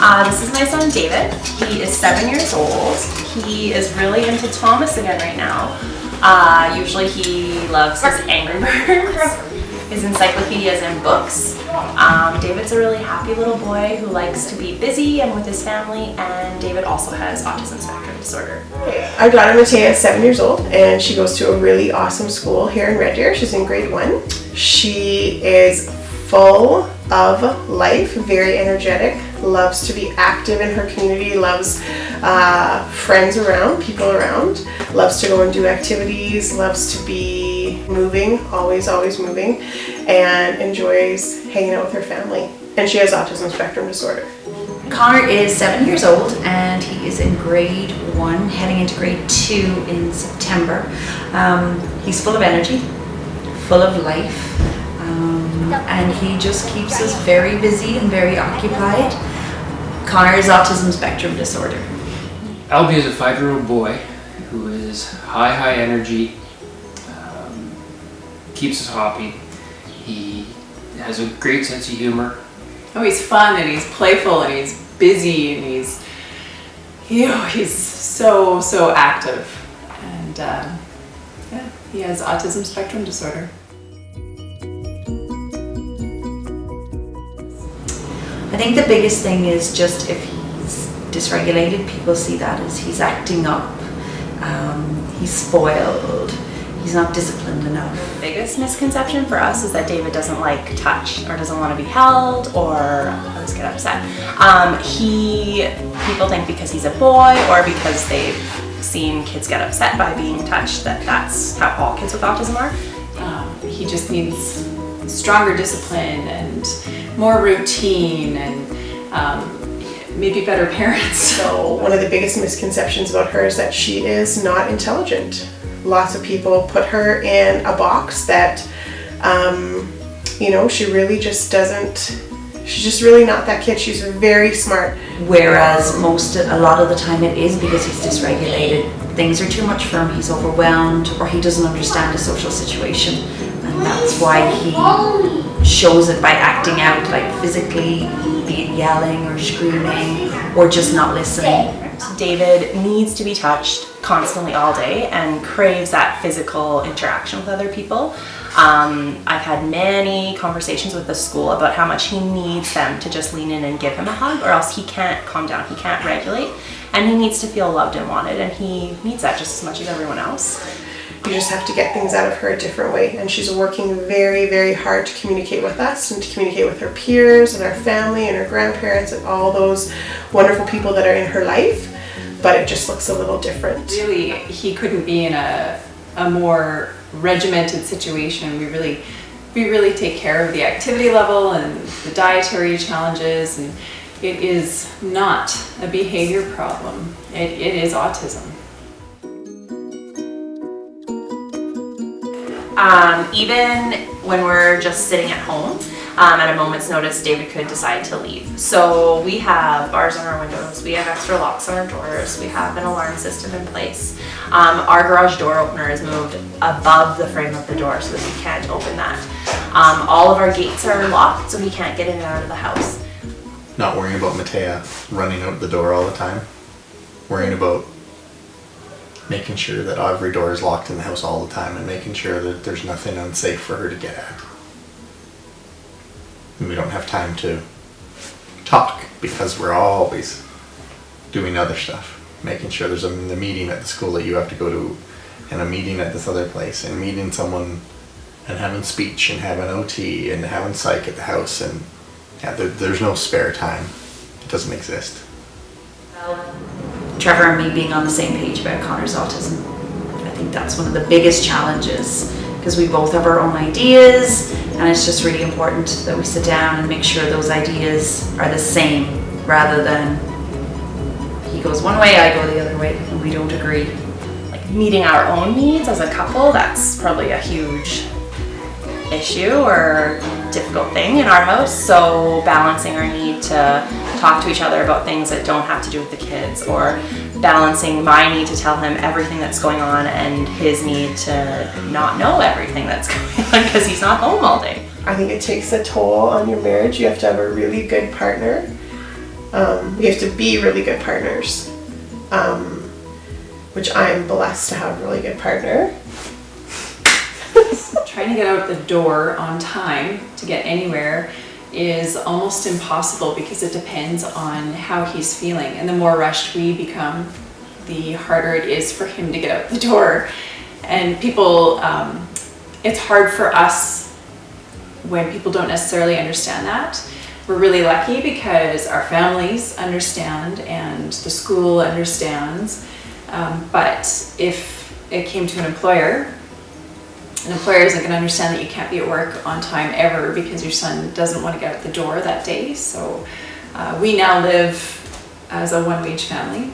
This is my son David. He is 7 years old. He is really into Thomas again right now. Usually he loves his Angry Birds, his encyclopedias and books. David's a really happy little boy who likes to be busy and with his family, and David also has autism spectrum disorder. Our daughter Matea is 7 years old and she goes to a really awesome school here in Red Deer. She's in grade 1. She is full of life, very energetic, loves to be active in her community, loves friends around, people around, loves to go and do activities, loves to be moving, always moving, and enjoys hanging out with her family. And she has autism spectrum disorder. Connor is 7 years old and he is in grade 1, heading into grade 2 in September. He's full of energy, full of life. And he just keeps us very busy and very occupied. Connor is autism spectrum disorder. Albie is a 5-year-old boy who is high energy, keeps us happy. He has a great sense of humor. Oh, he's fun and he's playful and he's busy and he's so active. And yeah, he has autism spectrum disorder. I think the biggest thing is just if he's dysregulated, people see that as he's acting up, he's spoiled, he's not disciplined enough. The biggest misconception for us is that David doesn't like touch or doesn't want to be held or always get upset. People think because he's a boy or because they've seen kids get upset by being touched that's how all kids with autism are. He just needs stronger discipline and more routine and maybe better parents. So one of the biggest misconceptions about her is that she is not intelligent. Lots of people put her in a box that, she really just doesn't, she's just really not that kid. She's very smart. Whereas a lot of the time it is because he's dysregulated. Things are too much for him, he's overwhelmed, or he doesn't understand a social situation. And that's why he shows it by acting out, like physically, be it yelling or screaming or just not listening. David needs to be touched constantly all day and craves that physical interaction with other people. I've had many conversations with the school about how much he needs them to just lean in and give him a hug, or else he can't calm down, he can't regulate, and he needs to feel loved and wanted, and he needs that just as much as everyone else. You just have to get things out of her a different way, and she's working very hard to communicate with us and to communicate with her peers and our family and her grandparents and all those wonderful people that are in her life, but it just looks a little different. Really, he couldn't be in a more regimented situation. We really take care of the activity level and the dietary challenges, and it is not a behavior problem. It is autism. Even when we're just sitting at home, at a moment's notice, David could decide to leave. So we have bars on our windows, we have extra locks on our doors, we have an alarm system in place. Our garage door opener is moved above the frame of the door so that he can't open that. All of our gates are locked so he can't get in and out of the house. Not worrying about Matea running out the door all the time. Worrying about making sure that every door is locked in the house all the time and making sure that there's nothing unsafe for her to get at. And we don't have time to talk because we're always doing other stuff. Making sure there's the meeting at the school that you have to go to, and a meeting at this other place, and meeting someone and having speech and having OT and having psych at the house, and yeah, there's no spare time. It doesn't exist. Trevor and me being on the same page about Connor's autism. I think that's one of the biggest challenges because we both have our own ideas, and it's just really important that we sit down and make sure those ideas are the same rather than he goes one way, I go the other way, and we don't agree. Like meeting our own needs as a couple, that's probably a huge issue or difficult thing in our house. So balancing our need to talk to each other about things that don't have to do with the kids, or balancing my need to tell him everything that's going on and his need to not know everything that's going on because he's not home all day. I think it takes a toll on your marriage. You have to have a really good partner We have to be really good partners, which I'm blessed to have a really good partner. Trying to get out the door on time to get anywhere is almost impossible because it depends on how he's feeling. And the more rushed we become, the harder it is for him to get out the door. And people, it's hard for us when people don't necessarily understand that. We're really lucky because our families understand and the school understands. But if it came to an employer isn't going to understand that you can't be at work on time ever because your son doesn't want to get out the door that day. So we now live as a one-wage family.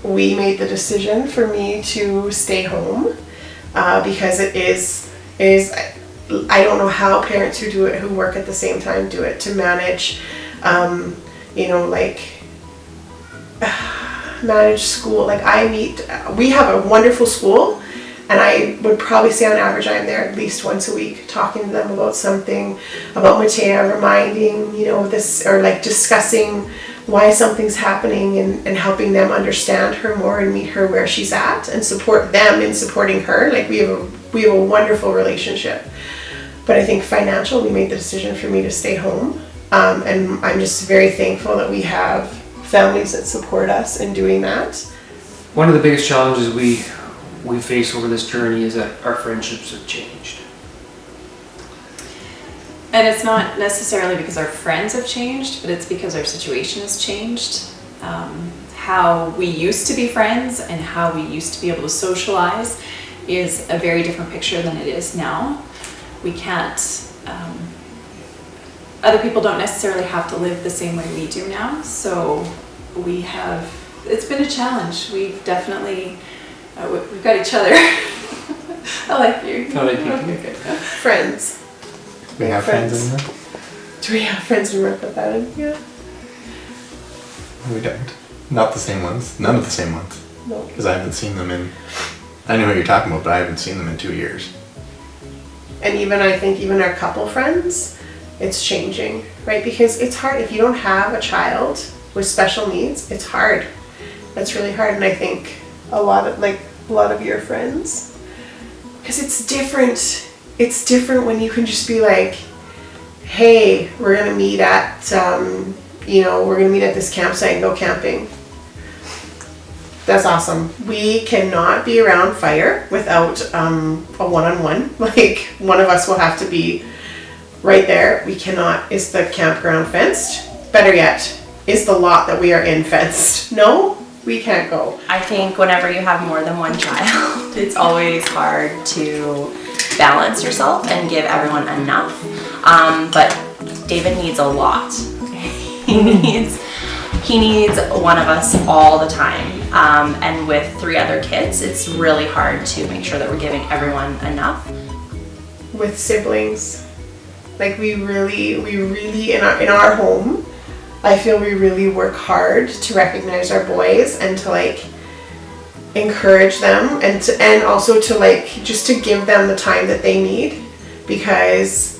We made the decision for me to stay home because it is I don't know how parents who do it, who work at the same time, do it, to manage, manage school. Like we have a wonderful school, and I would probably say on average I'm there at least once a week talking to them about something, about Matea, reminding, this, or like discussing why something's happening and helping them understand her more and meet her where she's at and support them in supporting her. Like we have a wonderful relationship. But I think we made the decision for me to stay home. And I'm just very thankful that we have families that support us in doing that. One of the biggest challenges we face over this journey is that our friendships have changed. And it's not necessarily because our friends have changed, but it's because our situation has changed. How we used to be friends and how we used to be able to socialize is a very different picture than it is now. We can't, other people don't necessarily have to live the same way we do now. So it's been a challenge. We've definitely, we've got each other. I like you. I like you. Okay. Friends. We have friends in there? Do we have friends who work with that? Yeah. We don't. Not the same ones. None of the same ones. No. Because I haven't seen them I know what you're talking about, but I haven't seen them in 2 years. And I think even our couple friends, it's changing, right? Because it's hard if you don't have a child with special needs. It's hard. That's really hard. And I think a lot of your friends, because it's different. It's different when you can just be like, hey, we're gonna meet at this campsite and go camping. That's awesome. We cannot be around fire without a one-on-one. Like, one of us will have to be right there. We cannot. Is the campground fenced? Better yet, is the lot that we are in fenced? No, we can't go. I think whenever you have more than one child, it's always hard to balance yourself and give everyone enough. But David needs a lot. He needs one of us all the time. And with 3 other kids, it's really hard to make sure that we're giving everyone enough. With siblings, like we really in our home, I feel we really work hard to recognize our boys and to like encourage them and also to like just to give them the time that they need, because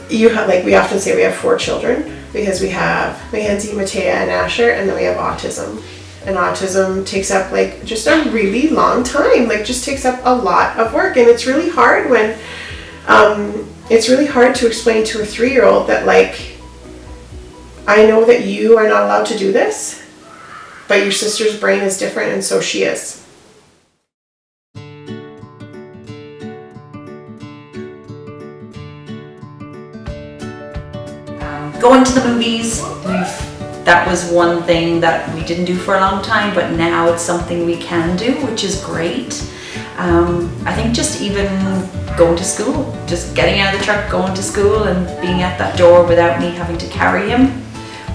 we often say we have 4 children because we have Mackenzie, Matea, and Asher, and then we have autism. And autism takes up like just a really long time, like just takes up a lot of work, and it's really hard when it's really hard to explain to a 3-year-old that like, I know that you are not allowed to do this, but your sister's brain is different and so she is. Going to the movies, that was one thing that we didn't do for a long time, but now it's something we can do, which is great. I think just even going to school, just getting out of the truck, going to school and being at that door without me having to carry him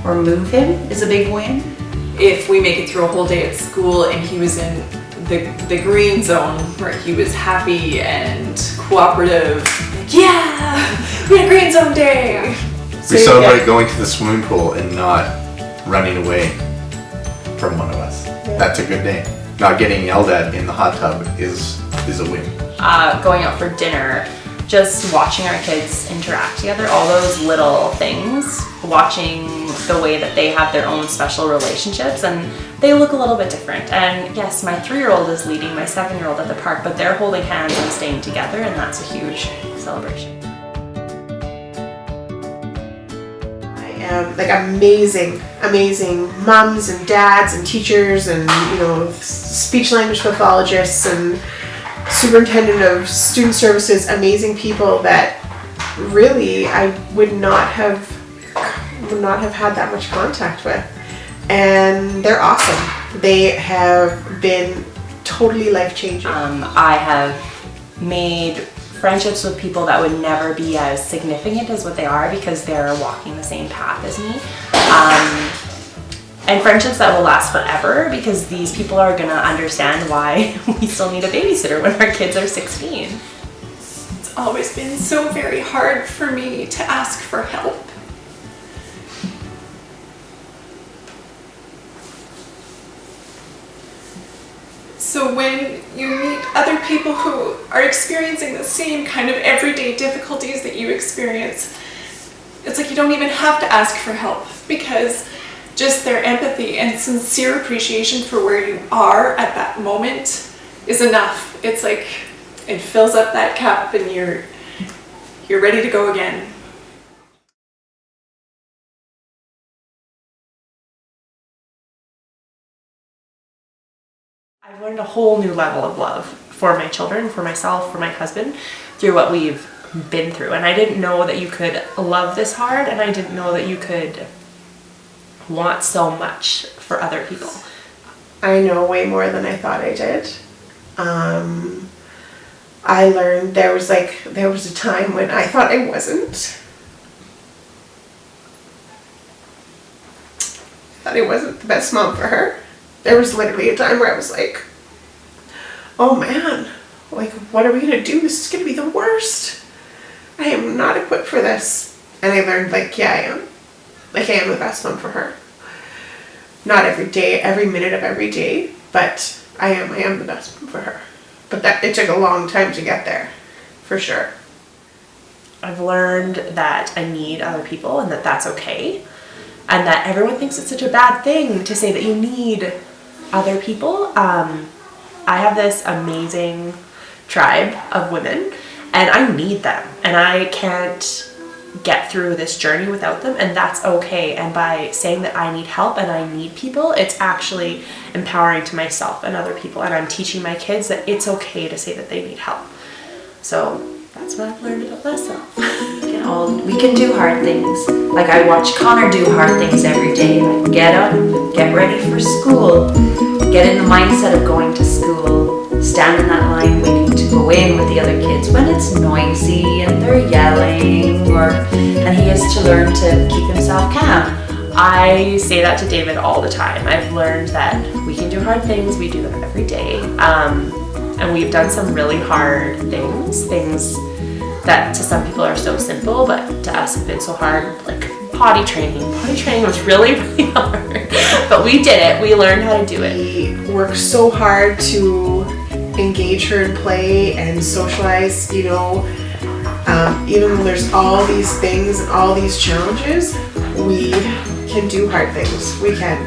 or move him is a big win. If we make it through a whole day at school and he was in the green zone where he was happy and cooperative, like, yeah, we had a green zone day. We celebrate going to the swimming pool and not running away from one of us. Yeah. That's a good day. Not getting yelled at in the hot tub is a win. Going out for dinner, just watching our kids interact together, all those little things, watching the way that they have their own special relationships, and they look a little bit different. And yes, my 3-year-old is leading my 7-year-old at the park, but they're holding hands and staying together, and that's a huge celebration. Like amazing mums and dads and teachers and speech language pathologists and superintendent of student services, amazing people that really I would not have had that much contact with, and they're awesome. They have been totally life-changing. I have made friendships with people that would never be as significant as what they are because they're walking the same path as me. And friendships that will last forever because these people are gonna understand why we still need a babysitter when our kids are 16. It's always been so very hard for me to ask for help. So when you meet other people who are experiencing the same kind of everyday difficulties that you experience, it's like you don't even have to ask for help because just their empathy and sincere appreciation for where you are at that moment is enough. It's like it fills up that cup and you're ready to go again. I've learned a whole new level of love for my children, for myself, for my husband, through what we've been through. And I didn't know that you could love this hard, and I didn't know that you could want so much for other people. I know way more than I thought I did. I learned there was a time when I thought I wasn't. That I wasn't the best mom for her. There was literally a time where I was like, oh man, like what are we gonna do? This is gonna be the worst. I am not equipped for this. And I learned yeah, I am. I am the best mom for her. Not every day, every minute of every day, but I am the best mom for her. But it took a long time to get there, for sure. I've learned that I need other people and that that's okay. And that everyone thinks it's such a bad thing to say that you need other people. I have this amazing tribe of women and I need them. And I can't get through this journey without them, and that's okay. And by saying that I need help and I need people, it's actually empowering to myself and other people, and I'm teaching my kids that it's okay to say that they need help. So that's what I've learned about myself. We can do hard things. Like I watch Connor do hard things every day. Like get up, get ready for school, get in the mindset of going to school, stand in that line waiting to go in with the other kids when it's noisy and they're yelling, and he has to learn to keep himself calm. I say that to David all the time. I've learned that we can do hard things, we do them every day. And we've done some really hard things that to some people are so simple, but to us have been so hard, like potty training. Potty training was really, really hard, but we did it. We learned how to do it. We worked so hard to engage her in play and socialize, even though there's all these things and all these challenges, we can do hard things. We can.